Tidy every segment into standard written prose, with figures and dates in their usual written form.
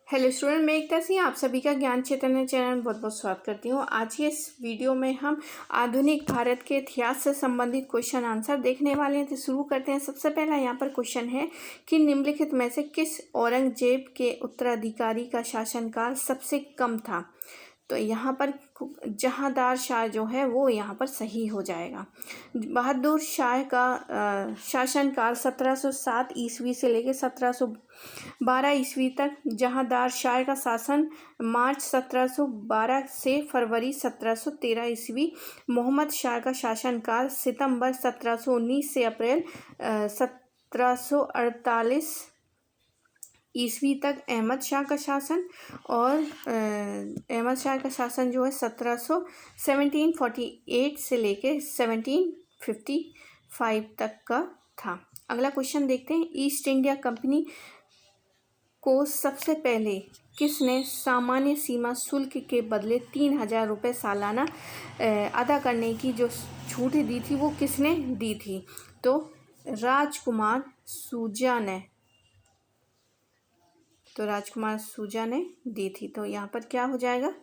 Hello student, मैं एकता सिंह आप सभी का ज्ञान चैतन्य चैनल में बहुत बहुत स्वागत करती हूँ। आज के इस वीडियो में हम आधुनिक भारत के इतिहास से संबंधित क्वेश्चन आंसर देखने वाले हैं। तो शुरू करते हैं। सबसे पहला यहाँ पर क्वेश्चन है कि निम्नलिखित में से किस औरंगजेब के उत्तराधिकारी का शासनकाल सबसे कम था। तो यहाँ पर जहांदार शाह जो है वो यहाँ पर सही हो जाएगा। बहादुर शाह का शासनकाल 1707 ईस्वी से लेकर 1712 ईस्वी तक। जहांदार शाह का शासन मार्च 1712 से फरवरी 1713 ईस्वी। मोहम्मद शाह का शासनकाल सितंबर 1719 से अप्रैल 1748 ईस्वी तक। अहमद शाह का शासन और अहमद शाह का शासन जो है 1748 से लेके 1755 तक का था। अगला क्वेश्चन देखते हैं। ईस्ट इंडिया कंपनी को सबसे पहले किसने सामान्य सीमा शुल्क के बदले 3000 रुपये सालाना अदा करने की जो छूट दी थी वो किसने दी थी? तो राजकुमार सूजा ने दी थी। तो यहाँ पर क्या हो जाएगा?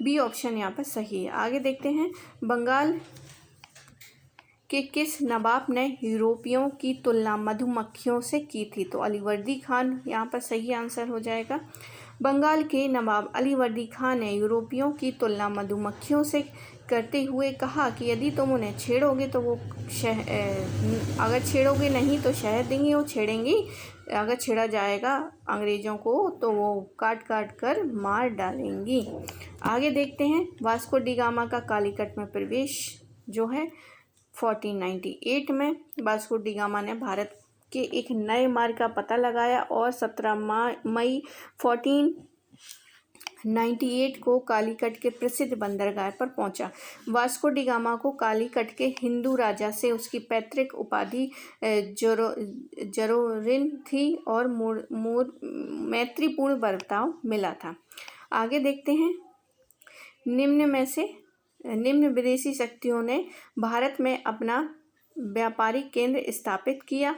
बी ऑप्शन यहाँ पर सही है। आगे देखते हैं। बंगाल के किस नवाब ने यूरोपियों की तुलना मधुमक्खियों से की थी? तो अलीवर्दी खान यहाँ पर सही आंसर हो जाएगा। बंगाल के नवाब अलीवर्दी खान ने यूरोपियों की तुलना मधुमक्खियों से करते हुए कहा कि यदि तुम उन्हें छेड़ोगे तो वो अगर छेड़ोगे नहीं तो शहद देंगी, वो छेड़ेंगी, अगर छेड़ा जाएगा अंग्रेज़ों को तो वो काट काट कर मार डालेंगी। आगे देखते हैं। वास्को डी गामा का कालीकट में प्रवेश जो है 1498 में। वास्को डी गामा ने भारत के एक नए मार्ग का पता लगाया और 17 मई 1498 को कालीकट के प्रसिद्ध बंदरगाह पर पहुंचा। वास्को डी गामा को कालीकट के हिंदू राजा से उसकी पैतृक उपाधि जरोरिन थी और मैत्रीपूर्ण बर्ताव मिला था। आगे देखते हैं। निम्न विदेशी शक्तियों ने भारत में अपना व्यापारिक केंद्र स्थापित किया।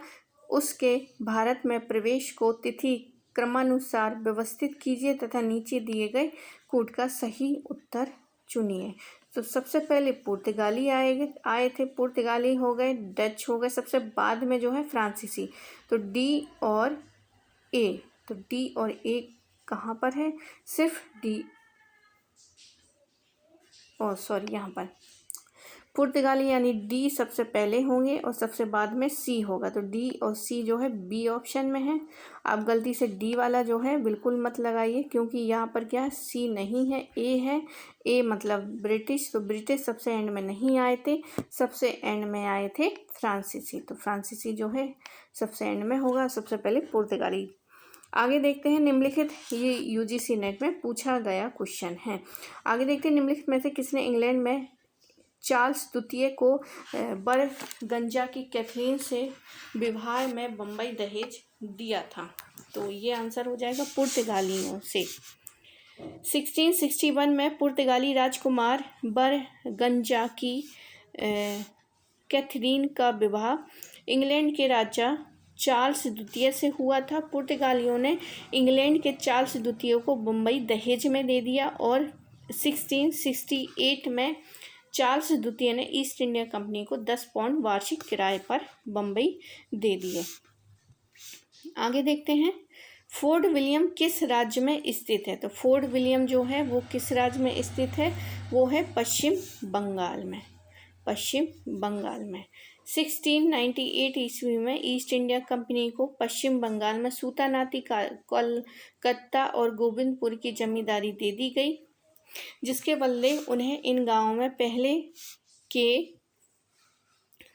उसके भारत में प्रवेश को तिथि क्रमानुसार व्यवस्थित कीजिए तथा नीचे दिए गए कूट का सही उत्तर चुनिए। तो सबसे पहले पुर्तगाली आए थे, पुर्तगाली हो गए, डच हो गए, सबसे बाद में जो है फ्रांसीसी। तो डी और ए कहाँ पर है? सिर्फ डी यहाँ पर पुर्तगाली यानी डी सबसे पहले होंगे और सबसे बाद में सी होगा। तो डी और सी जो है बी ऑप्शन में है। आप गलती से डी वाला जो है बिल्कुल मत लगाइए, क्योंकि यहाँ पर क्या है, सी नहीं है, ए है। ए मतलब ब्रिटिश, तो ब्रिटिश सबसे एंड में नहीं आए थे, सबसे एंड में आए थे फ्रांसीसी। तो फ्रांसीसी जो है सबसे एंड में होगा, सबसे पहले पुर्तगाली। आगे देखते हैं। निम्नलिखित, ये यूजीसी नेट में पूछा गया क्वेश्चन है। आगे देखते हैं। निम्नलिखित में से किसने इंग्लैंड में चार्ल्स द्वितीय को बरगंजा की कैथरीन से विवाह में बम्बई दहेज दिया था? तो ये आंसर हो जाएगा पुर्तगालियों से। 1661 में पुर्तगाली राजकुमार बरगंजा की कैथरीन का विवाह इंग्लैंड के राजा चार्ल्स द्वितीय से हुआ था। पुर्तगालियों ने इंग्लैंड के चार्ल्स द्वितीय को बम्बई दहेज में दे दिया और 1668 में चार्ल्स द्वितीय ने ईस्ट इंडिया कंपनी को 10 पाउंड वार्षिक किराए पर बम्बई दे दिए। आगे देखते हैं। फोर्ट विलियम किस राज्य में स्थित है? तो फोर्ट विलियम जो है वो किस राज्य में स्थित है? वो है पश्चिम बंगाल में। 1698 ईस्वी में ईस्ट इंडिया कंपनी को पश्चिम बंगाल में सूतानाती, कोलकाता और गोविंदपुर की जमींदारी दे दी गई, जिसके बदले उन्हें इन गांवों में पहले के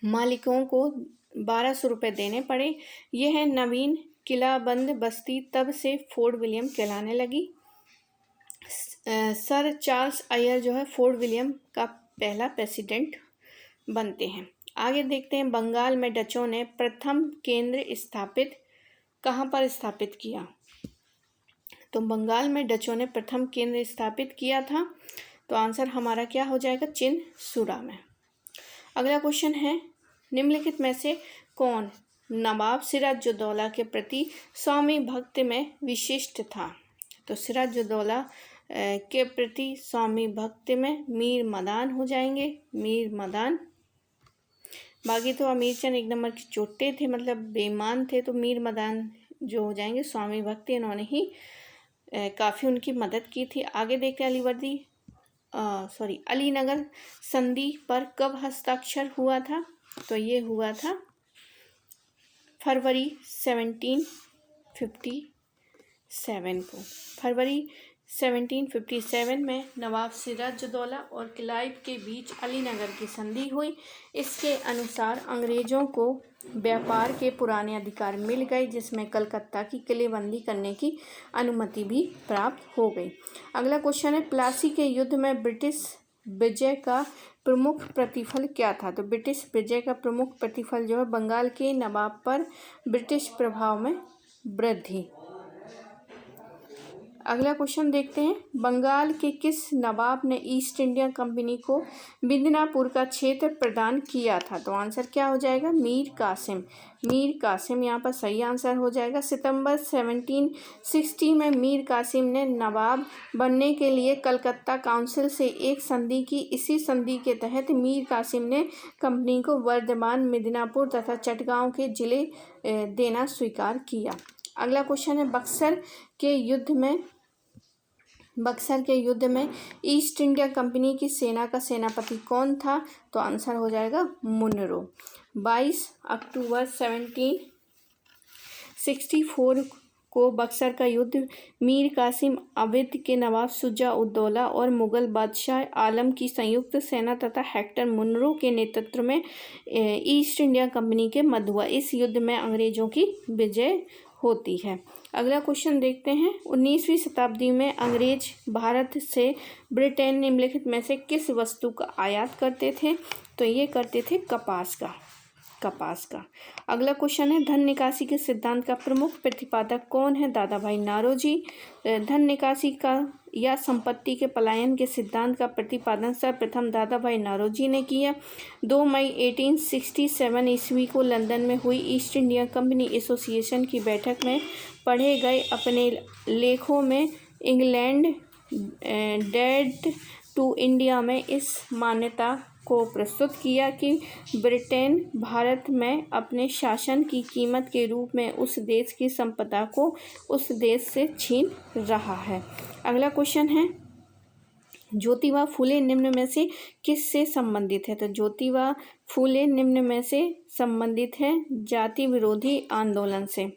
मालिकों को 1200 रुपये देने पड़े। यह नवीन किलाबंद बस्ती तब से फोर्ट विलियम कहलाने लगी। सर चार्ल्स आयर जो है फोर्ट विलियम का पहला प्रेसिडेंट बनते हैं। आगे देखते हैं। बंगाल में डचों ने प्रथम केंद्र कहाँ पर स्थापित किया? तो बंगाल में डचों ने प्रथम केंद्र स्थापित किया था। तो आंसर हमारा क्या हो जाएगा? चिनसुरा में। अगला क्वेश्चन है। निम्नलिखित में से कौन नवाब सिराजुद्दौला के प्रति स्वामी भक्त में विशिष्ट था? तो सिराजुद्दौला के प्रति स्वामी भक्त में मीर मदान हो जाएंगे, मीर मदान। बाकी तो अमीरचंद एक नंबर के चोटे थे, मतलब बेईमान थे, तो मीर मदान जो हो जाएंगे स्वामी भक्त, इन्होंने ही काफ़ी उनकी मदद की थी। आगे देखते हैं अलीनगर संधि पर कब हस्ताक्षर हुआ था? तो ये हुआ था फरवरी 1757 को। फरवरी 1757 में नवाब सिराजुद्दौला और क्लाइव के बीच अलीनगर की संधि हुई। इसके अनुसार अंग्रेज़ों को व्यापार के पुराने अधिकार मिल गए, जिसमें कलकत्ता की किलेबंदी करने की अनुमति भी प्राप्त हो गई। अगला क्वेश्चन है, प्लासी के युद्ध में ब्रिटिश विजय का प्रमुख प्रतिफल क्या था? तो ब्रिटिश विजय का प्रमुख प्रतिफल जो है बंगाल के नवाब पर ब्रिटिश प्रभाव में वृद्धि। अगला क्वेश्चन देखते हैं, बंगाल के किस नवाब ने ईस्ट इंडिया कंपनी को मिदनापुर का क्षेत्र प्रदान किया था? तो आंसर क्या हो जाएगा? मीर कासिम। मीर कासिम यहाँ पर सही आंसर हो जाएगा। सितंबर 1760 में मीर कासिम ने नवाब बनने के लिए कलकत्ता काउंसिल से एक संधि की। इसी संधि के तहत मीर कासिम ने कंपनी को वर्धमान, मिदनापुर तथा चटगांव के जिले देना स्वीकार किया। अगला क्वेश्चन है, बक्सर के युद्ध में ईस्ट इंडिया कंपनी की सेना का सेनापति कौन था? तो आंसर हो जाएगा मुनरो। 22 अक्टूबर 1764 को बक्सर का युद्ध मीर कासिम, अवध के नवाब शुजा-उद-दौला और मुगल बादशाह आलम की संयुक्त सेना तथा हेक्टर मुनरो के नेतृत्व में ईस्ट इंडिया कंपनी के मध्य हुआ। इस युद्ध में अंग्रेजों की विजय होती है। अगला क्वेश्चन देखते हैं, 19वीं शताब्दी में अंग्रेज भारत से ब्रिटेन निम्नलिखित में से किस वस्तु का आयात करते थे? तो ये करते थे कपास का। अगला क्वेश्चन है, धन निकासी के सिद्धांत का प्रमुख प्रतिपादक कौन है? दादा भाई नौरोजी। धन निकासी का या संपत्ति के पलायन के सिद्धांत का प्रतिपादन सर्वप्रथम दादा भाई नौरोजी ने किया। 2 मई 1867 ईस्वी को लंदन में हुई ईस्ट इंडिया कंपनी एसोसिएशन की बैठक में पढ़े गए अपने लेखों में इंग्लैंड डेड टू इंडिया में इस मान्यता को प्रस्तुत किया कि ब्रिटेन भारत में अपने शासन की कीमत के रूप में उस देश की संपदा को उस देश से छीन रहा है। अगला क्वेश्चन है, ज्योतिबा फुले निम्न में से किससे संबंधित है? तो ज्योतिबा फुले निम्न में से संबंधित है जाति विरोधी आंदोलन से।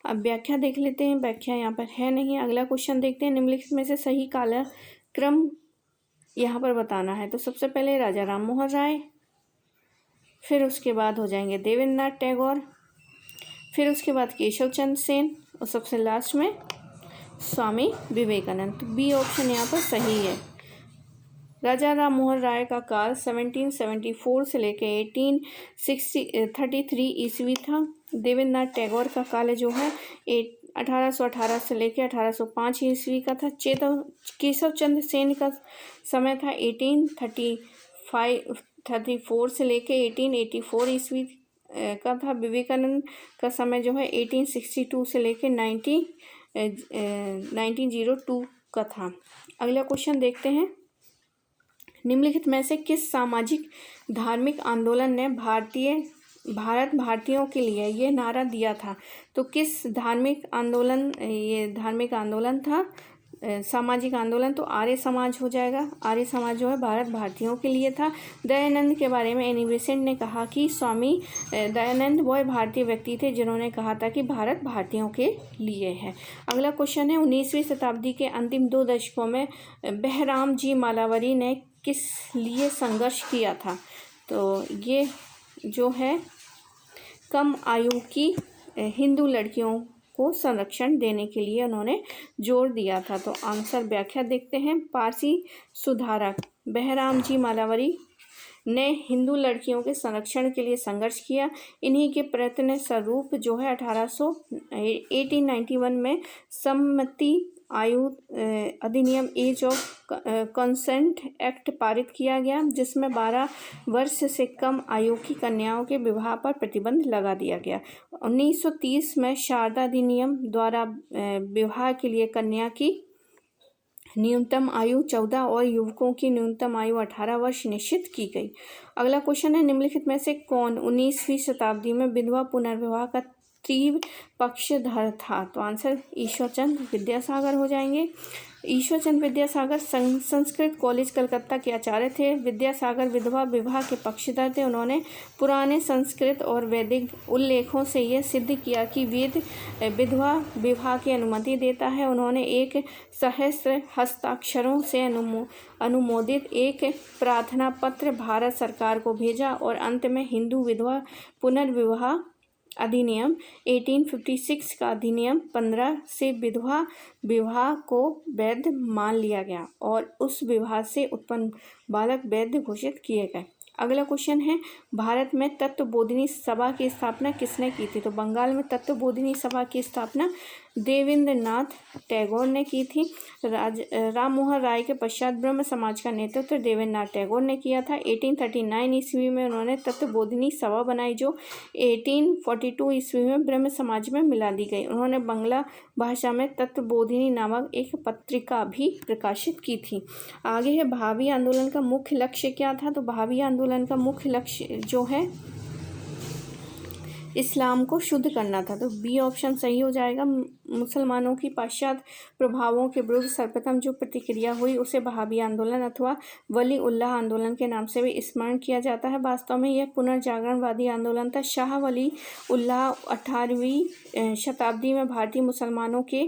अब व्याख्या देख लेते हैं, व्याख्या यहाँ पर है नहीं। अगला क्वेश्चन देखते हैं, निम्नलिखित में से सही कालक्रम यहाँ पर बताना है। तो सबसे पहले राजा राम मोहन राय, फिर उसके बाद हो जाएंगे देवेंद्रनाथ टैगोर, फिर उसके बाद केशव चंद्र सेन और सबसे लास्ट में स्वामी विवेकानंद। तो बी ऑप्शन यहाँ पर सही है। राजा राम मोहन राय का काल 1774 से लेकर 1833 ईस्वी था। देवेंद्रनाथ टैगोर का काल जो है 1818 से लेकर 1805 ईस्वी का था। केशव चंद्र सेन का समय था 1834 से लेकर 1884 ईस्वी का था। विवेकानंद का समय जो है 1862 से लेकर 1902 का था। अगला क्वेश्चन देखते हैं, निम्नलिखित में से किस सामाजिक धार्मिक आंदोलन ने भारतीयों के लिए ये नारा दिया था? तो किस धार्मिक आंदोलन था, सामाजिक आंदोलन? तो आर्य समाज हो जाएगा। आर्य समाज जो है भारत भारतीयों के लिए था। दयानंद के बारे में एनी बेसेंट ने कहा कि स्वामी दयानंद वह भारतीय व्यक्ति थे जिन्होंने कहा था कि भारत भारतीयों के लिए है। अगला क्वेश्चन है, 19वीं शताब्दी के अंतिम 2 दशकों में बहराम जी मालावरी ने किस लिए संघर्ष किया था? तो ये जो है कम आयु की हिंदू लड़कियों को संरक्षण देने के लिए उन्होंने जोर दिया था। तो आंसर व्याख्या देखते हैं, पारसी सुधारक बहराम जी मालावरी ने हिंदू लड़कियों के संरक्षण के लिए संघर्ष किया। इन्हीं के प्रयत्न स्वरूप जो है 1891 में सम्मति आयु अधिनियम एज ऑफ कंसेंट एक्ट पारित किया गया, जिसमें 12 वर्ष से कम आयु की कन्याओं के विवाह पर प्रतिबंध लगा दिया गया। 1930 में शारदा अधिनियम द्वारा विवाह के लिए कन्या की न्यूनतम आयु 14 और युवकों की न्यूनतम आयु 18 वर्ष निश्चित की गई। अगला क्वेश्चन है, निम्नलिखित में से कौन 19वीं शताब्दी में विधवा पुनर्विवाह का तीव्र पक्षधर था? तो आंसर ईश्वरचंद्र विद्यासागर हो जाएंगे। ईश्वरचंद्र विद्यासागर संस्कृत कॉलेज कलकत्ता के आचार्य थे। विद्यासागर विधवा विवाह के पक्षधर थे। उन्होंने पुराने संस्कृत और वैदिक उल्लेखों से यह सिद्ध किया कि वेद विधवा विवाह की अनुमति देता है। उन्होंने एक सहस्त्र हस्ताक्षरों से अनुमोदित एक प्रार्थना पत्र भारत सरकार को भेजा और अंत में हिंदू विधवा पुनर्विवाह अधिनियम 1856 का अधिनियम 15 से विधवा विवाह को वैध मान लिया गया और उस विवाह से उत्पन्न बालक वैध घोषित किए गए। अगला क्वेश्चन है, भारत में तत्वबोधिनी सभा की स्थापना किसने की थी? तो बंगाल में तत्वबोधिनी सभा की स्थापना देवेंद्रनाथ टैगोर ने की थी। राम मोहन राय के पश्चात ब्रह्म समाज का नेतृत्व देवेंद्रनाथ टैगोर ने किया था। 1839 ईस्वी में उन्होंने तत्वबोधिनी सभा बनाई जो 1842 ईस्वी में ब्रह्म समाज में मिला दी गई। उन्होंने बांग्ला भाषा में तत्वबोधिनी नामक एक पत्रिका भी प्रकाशित की थी। आगे है, भावी आंदोलन का मुख्य लक्ष्य क्या था? तो भावी आंदोलन का मुख्य लक्ष्य जो है इस्लाम को शुद्ध करना था। तो बी ऑप्शन सही हो जाएगा। मुसलमानों की पाश्चात्य प्रभावों के विरुद्ध सर्वप्रथम जो प्रतिक्रिया हुई उसे वहाबी आंदोलन अथवा वली उल्लाह आंदोलन के नाम से भी स्मरण किया जाता है। वास्तव में यह पुनर्जागरणवादी आंदोलन था। शाह वली उल्लाह 18वीं शताब्दी में भारतीय मुसलमानों के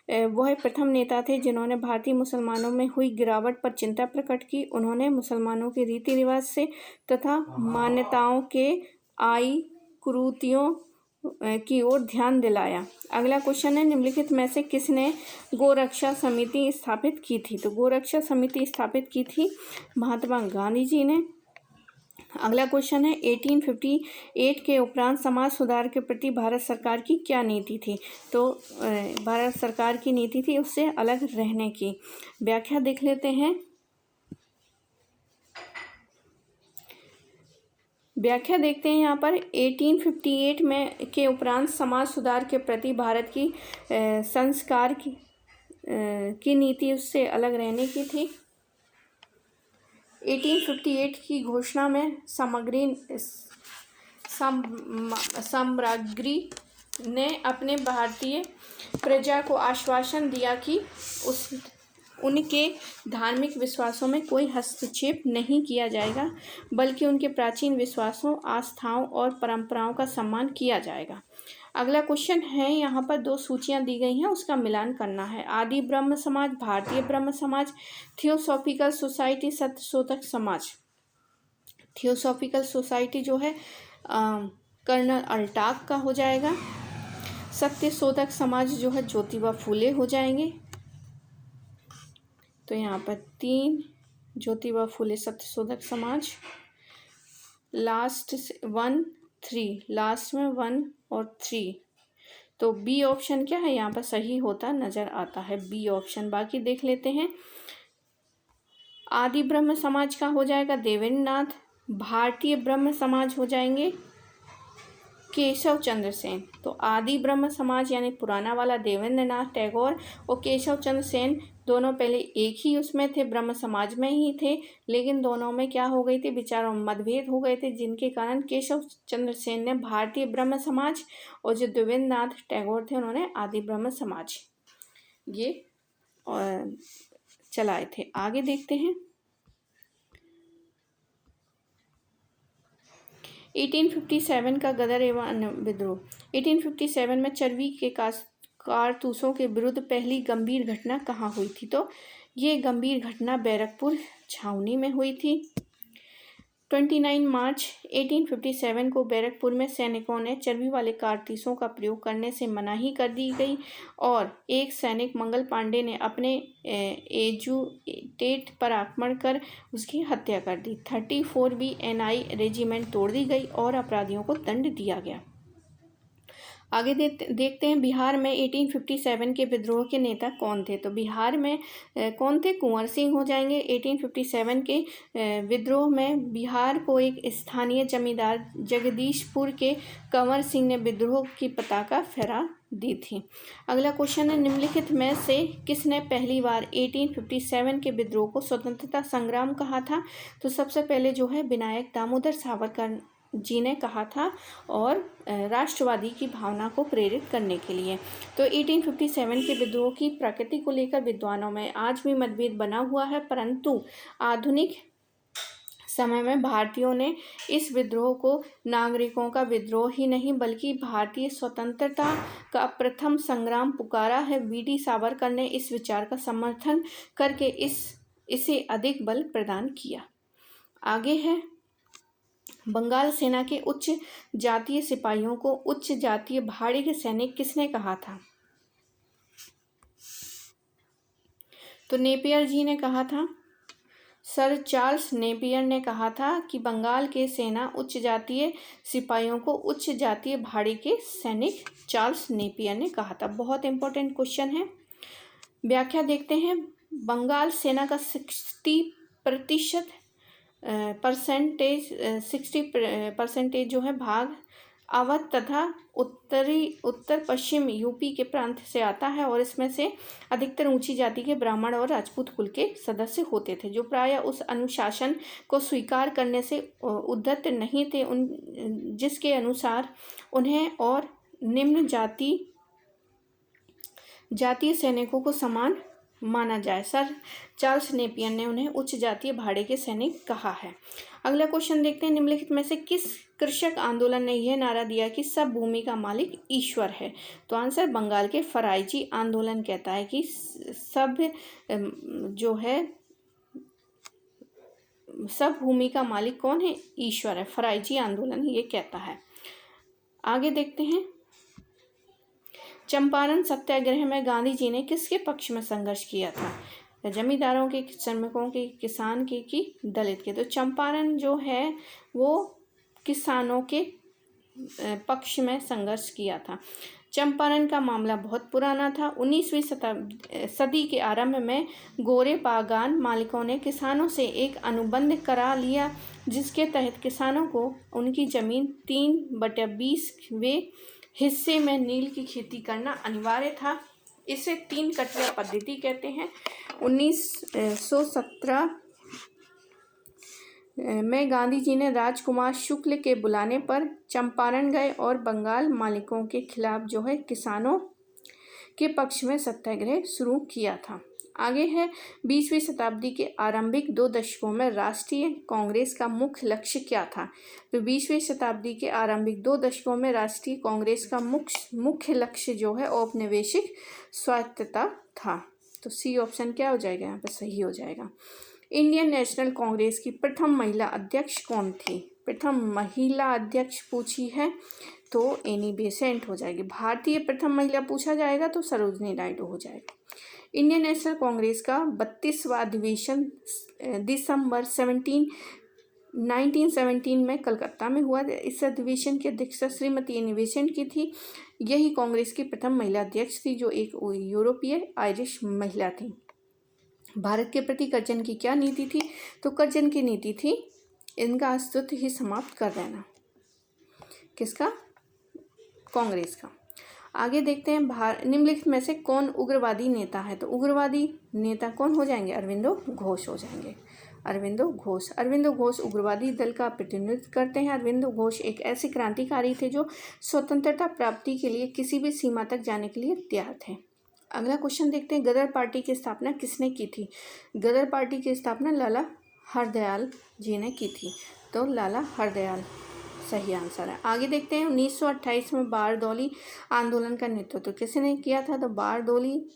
वह प्रथम नेता थे जिन्होंने भारतीय मुसलमानों में हुई गिरावट पर चिंता प्रकट की। उन्होंने मुसलमानों के रीति रिवाज से तथा मान्यताओं के कुरीतियों की ओर ध्यान दिलाया। अगला क्वेश्चन है, निम्नलिखित में से किसने गोरक्षा समिति स्थापित की थी? तो गोरक्षा समिति स्थापित की थी महात्मा गांधी जी ने। अगला क्वेश्चन है, 1858 के उपरांत समाज सुधार के प्रति भारत सरकार की क्या नीति थी? तो भारत सरकार की नीति थी उससे अलग रहने की। व्याख्या देख लेते हैं। व्याख्या देखते हैं यहाँ पर 1858 में के उपरांत समाज सुधार के प्रति भारत की संस्कार की नीति उससे अलग रहने की थी। 1858 की घोषणा में साम्राज्ञी ने अपने भारतीय प्रजा को आश्वासन दिया कि उनके धार्मिक विश्वासों में कोई हस्तक्षेप नहीं किया जाएगा, बल्कि उनके प्राचीन विश्वासों, आस्थाओं और परंपराओं का सम्मान किया जाएगा। अगला क्वेश्चन है, यहाँ पर दो सूचियाँ दी गई हैं, उसका मिलान करना है। आदि ब्रह्म समाज, भारतीय ब्रह्म समाज, theosophical society, Satyashodhak Samaj. Theosophical society जो है कर्नल अल्टाक का हो जाएगा। सत्यशोधक समाज जो है ज्योतिबा फूले हो जाएंगे। तो यहाँ पर 3 ज्योतिबा फूले सत्यशोधक समाज। लास्ट 1 3, लास्ट में 1 और 3। तो बी ऑप्शन क्या है यहाँ पर सही होता नजर आता है, बी ऑप्शन। बाकी देख लेते हैं। आदि ब्रह्म समाज का हो जाएगा देवेंद्रनाथ। भारतीय ब्रह्म समाज हो जाएंगे केशव चंद्र सेन। तो आदि ब्रह्म समाज यानी पुराना वाला देवेंद्रनाथ टैगोर और केशव चंद्र सेन दोनों पहले एक ही उसमें थे, ब्रह्म समाज में ही थे, लेकिन दोनों में क्या हो गई थी, विचारों में मतभेद हो गए थे, जिनके कारण केशव चंद्र सेन ने भारतीय ब्रह्म समाज और जो देवेंद्रनाथ टैगोर थे उन्होंने आदि ब्रह्म समाज ये चलाए थे। आगे देखते हैं। 1857 का गदर एवं अन्य विद्रोह। 1857 में चरबी के कारतूसों के विरुद्ध पहली गंभीर घटना कहाँ हुई थी? तो ये गंभीर घटना बैरकपुर छावनी में हुई थी। 29 मार्च 1857 को बैरकपुर में सैनिकों ने चर्बी वाले कारतूसों का प्रयोग करने से मनाही कर दी गई और एक सैनिक मंगल पांडे ने अपने एजुटेट पर आक्रमण कर उसकी हत्या कर दी। 34 BNI रेजिमेंट तोड़ दी गई और अपराधियों को दंड दिया गया। आगे देखते हैं बिहार में 1857 के विद्रोह के नेता कौन थे? तो बिहार में कौन थे? कुंवर सिंह हो जाएंगे। 1857 के विद्रोह में बिहार को एक स्थानीय जमींदार जगदीशपुर के कंवर सिंह ने विद्रोह की पताका फहरा दी थी। अगला क्वेश्चन है, निम्नलिखित में से किसने पहली बार 1857 के विद्रोह को स्वतंत्रता संग्राम कहा था? तो सबसे पहले जो है विनायक दामोदर सावरकर जी ने कहा था, और राष्ट्रवादी की भावना को प्रेरित करने के लिए। तो 1857 के विद्रोह की प्रकृति को लेकर विद्वानों में आज भी मतभेद बना हुआ है, परंतु आधुनिक समय में भारतीयों ने इस विद्रोह को नागरिकों का विद्रोह ही नहीं बल्कि भारतीय स्वतंत्रता का प्रथम संग्राम पुकारा है। वीडी सावरकर ने इस विचार का समर्थन करके इसे अधिक बल प्रदान किया। आगे है, बंगाल सेना के उच्च जातीय सिपाहियों को उच्च जातीय भाड़े के सैनिक किसने कहा था? तो नेपियर जी ने कहा था। सर चार्ल्स नेपियर ने कहा था कि बंगाल के सेना उच्च जातीय सिपाहियों को उच्च जातीय भाड़े के सैनिक चार्ल्स नेपियर ने कहा था। बहुत इंपॉर्टेंट क्वेश्चन है। व्याख्या देखते हैं। बंगाल सेना का 60% जो है भाग अवध तथा उत्तर पश्चिम यूपी के प्रांत से आता है, और इसमें से अधिकतर ऊंची जाति के ब्राह्मण और राजपूत कुल के सदस्य होते थे, जो प्रायः उस अनुशासन को स्वीकार करने से उद्यत नहीं थे जिसके अनुसार उन्हें और निम्न जातीय सैनिकों को समान माना जाए। सर चार्ल्स नेपियर ने उन्हें उच्च जातीय भाड़े के सैनिक कहा है। अगला क्वेश्चन देखते हैं, निम्नलिखित में से किस कृषक आंदोलन ने यह नारा दिया कि सब भूमि का मालिक ईश्वर है? तो आंसर बंगाल के फराइजी आंदोलन कहता है कि सब जो है सब भूमि का मालिक कौन है? ईश्वर है। फराइजी आंदोलन ये कहता है। आगे देखते हैं, चंपारण सत्याग्रह में गांधी जी ने किसके पक्ष में संघर्ष किया था? जमींदारों के, श्रमिकों के, किसान के कि दलित के? तो चंपारण जो है वो किसानों के पक्ष में संघर्ष किया था। चंपारण का मामला बहुत पुराना था। 19वीं सदी के आरंभ में गोरे बागान मालिकों ने किसानों से एक अनुबंध करा लिया, जिसके तहत किसानों को उनकी जमीन 3/20वें हिस्से में नील की खेती करना अनिवार्य था। इसे 3 कटिया पद्धति कहते हैं। 1917 में गांधी जी ने राजकुमार शुक्ल के बुलाने पर चंपारण गए और बंगाल मालिकों के खिलाफ जो है किसानों के पक्ष में सत्याग्रह शुरू किया था। आगे है, 20वीं शताब्दी के आरंभिक 2 दशकों में राष्ट्रीय कांग्रेस का मुख्य लक्ष्य क्या था? तो 20वीं शताब्दी के आरंभिक 2 दशकों में राष्ट्रीय कांग्रेस का मुख्य लक्ष्य जो है औपनिवेशिक स्वायत्तता था। तो सी ऑप्शन क्या हो जाएगा? यहाँ पर सही हो जाएगा। इंडियन नेशनल कांग्रेस की प्रथम महिला अध्यक्ष कौन थी? प्रथम महिला अध्यक्ष पूछी है तो एनी बेसेंट हो जाएगी। भारतीय प्रथम महिला पूछा जाएगा तो सरोजनी नायडू हो जाएगा। इंडियन नेशनल कांग्रेस का 32वां अधिवेशन दिसंबर 1917 में कलकत्ता में हुआ। इस अधिवेशन की अध्यक्षता श्रीमती एनी बेसेंट की थी। यही कांग्रेस की प्रथम महिला अध्यक्ष थी, जो एक यूरोपीय आयरिश महिला थी। भारत के प्रति कर्जन की क्या नीति थी? तो कर्जन की नीति थी इनका अस्तित्व ही समाप्त कर देना। किसका? कांग्रेस का। आगे देखते हैं, निम्नलिखित में से कौन उग्रवादी नेता है? तो उग्रवादी नेता कौन हो जाएंगे? अरविंदो घोष हो जाएंगे। अरविंदो घोष उग्रवादी दल का प्रतिनिधित्व करते हैं। अरविंदो घोष एक ऐसे क्रांतिकारी थे जो स्वतंत्रता प्राप्ति के लिए किसी भी सीमा तक जाने के लिए तैयार थे। अगला क्वेश्चन देखते हैं, गदर पार्टी की स्थापना किसने की थी? गदर पार्टी की स्थापना लाला हरदयाल जी ने की थी। तो लाला हरदयाल सही आंसर है। आगे देखते हैं, 1928 में बारदौली आंदोलन का नेतृत्व किसने किया था? तो बारदौली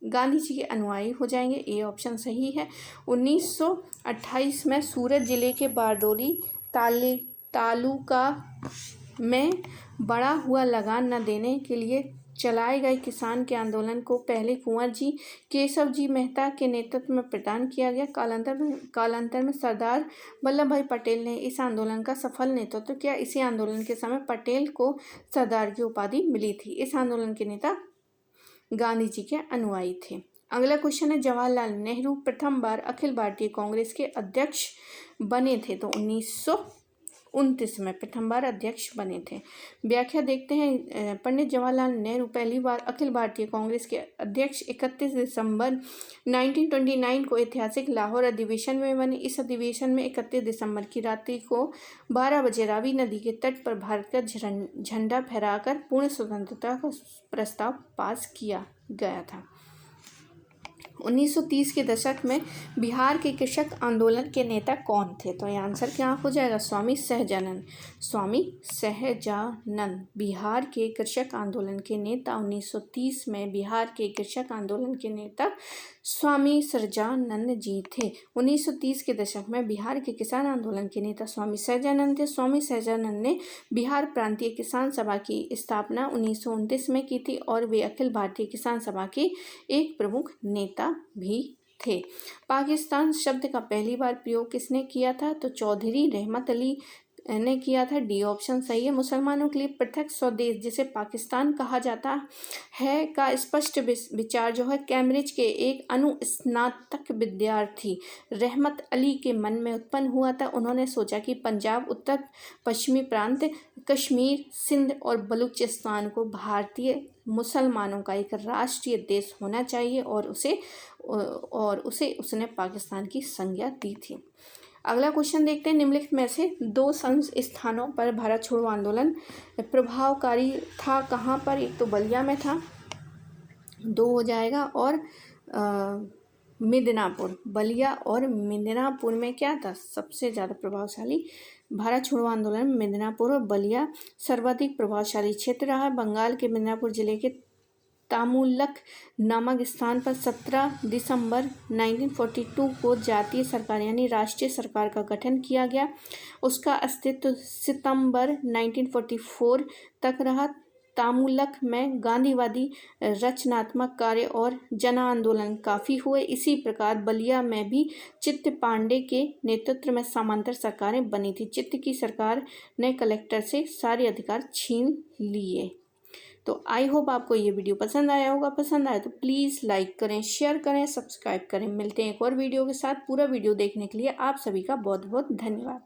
गांधी जी के अनुयायी हो जाएंगे। ए ऑप्शन सही है। 1928 में सूरत जिले के बारदौली तालुका में बढ़ा हुआ लगान न देने के लिए चलाए गए किसान के आंदोलन को पहले कुंवर जी केशव जी मेहता के नेतृत्व में प्रदान किया गया। कालांतर में सरदार वल्लभ भाई पटेल ने इस आंदोलन का सफल नेतृत्व किया। इसी आंदोलन के समय पटेल को सरदार की उपाधि मिली थी। इस आंदोलन के नेता गांधी जी के अनुयायी थे। अगला क्वेश्चन है, जवाहरलाल नेहरू प्रथम बार अखिल भारतीय कांग्रेस के अध्यक्ष बने थे? तो 1929 में प्रथम बार अध्यक्ष बने थे। व्याख्या देखते हैं। पंडित जवाहरलाल नेहरू पहली बार अखिल भारतीय कांग्रेस के अध्यक्ष 31 दिसंबर 1929 को ऐतिहासिक लाहौर अधिवेशन में बने। इस अधिवेशन में 31 दिसंबर की रात्रि को 12 बजे रावी नदी के तट पर भारत का झंडा फहराकर पूर्ण स्वतंत्रता का प्रस्ताव पास किया गया था। 1930 के दशक में बिहार के कृषक आंदोलन के नेता कौन थे? तो ये आंसर क्या हो जाएगा? स्वामी सहजानंद। स्वामी सहजानंद बिहार के कृषक आंदोलन के नेता 1930 में बिहार के कृषक आंदोलन के नेता स्वामी सहजानंद जी थे। 1930 के दशक में बिहार के किसान आंदोलन के नेता स्वामी सहजानंद थे। स्वामी सहजानंद ने बिहार प्रांतीय किसान सभा की स्थापना 1929 में की थी और वे अखिल भारतीय किसान सभा के एक प्रमुख नेता भी थे। पाकिस्तान शब्द का पहली बार प्रयोग किसने किया था? तो चौधरी रहमत अली ने किया था। डी ऑप्शन सही है। मुसलमानों के लिए पृथक स्वदेश जिसे पाकिस्तान कहा जाता है का स्पष्ट विचार जो है कैम्ब्रिज के एक अनुस्नातक विद्यार्थी रहमत अली के मन में उत्पन्न हुआ था। उन्होंने सोचा कि पंजाब, उत्तर पश्चिमी प्रांत, कश्मीर, सिंध और बलूचिस्तान को भारतीय मुसलमानों का एक राष्ट्रीय देश होना चाहिए और उसे उसने पाकिस्तान की संज्ञा दी थी। अगला क्वेश्चन देखते हैं। निम्नलिखित में से दो स्थानों पर भारत छोड़ो आंदोलन प्रभावकारी था कहाँ पर? एक तो बलिया में था, 2 हो जाएगा, और मिदनापुर। बलिया और मिदनापुर में क्या था सबसे ज़्यादा प्रभावशाली? भारत छोड़ो आंदोलन मिदनापुर और बलिया सर्वाधिक प्रभावशाली क्षेत्र रहा। बंगाल के मिदनापुर जिले के तामुलक नामक स्थान पर 17 दिसंबर 1942 को जातीय सरकार यानी राष्ट्रीय सरकार का गठन किया गया। उसका अस्तित्व सितंबर 1944 तक रहा। तामुलक में गांधीवादी रचनात्मक कार्य और जन आंदोलन काफ़ी हुए। इसी प्रकार बलिया में भी चित्त पांडे के नेतृत्व में समांतर सरकारें बनी थी। चित्त की सरकार ने कलेक्टर से सारे अधिकार छीन लिए। तो आई होप आपको ये वीडियो पसंद आया होगा। पसंद आया तो प्लीज़ लाइक करें, शेयर करें, सब्सक्राइब करें। मिलते हैं एक और वीडियो के साथ। पूरा वीडियो देखने के लिए आप सभी का बहुत बहुत धन्यवाद।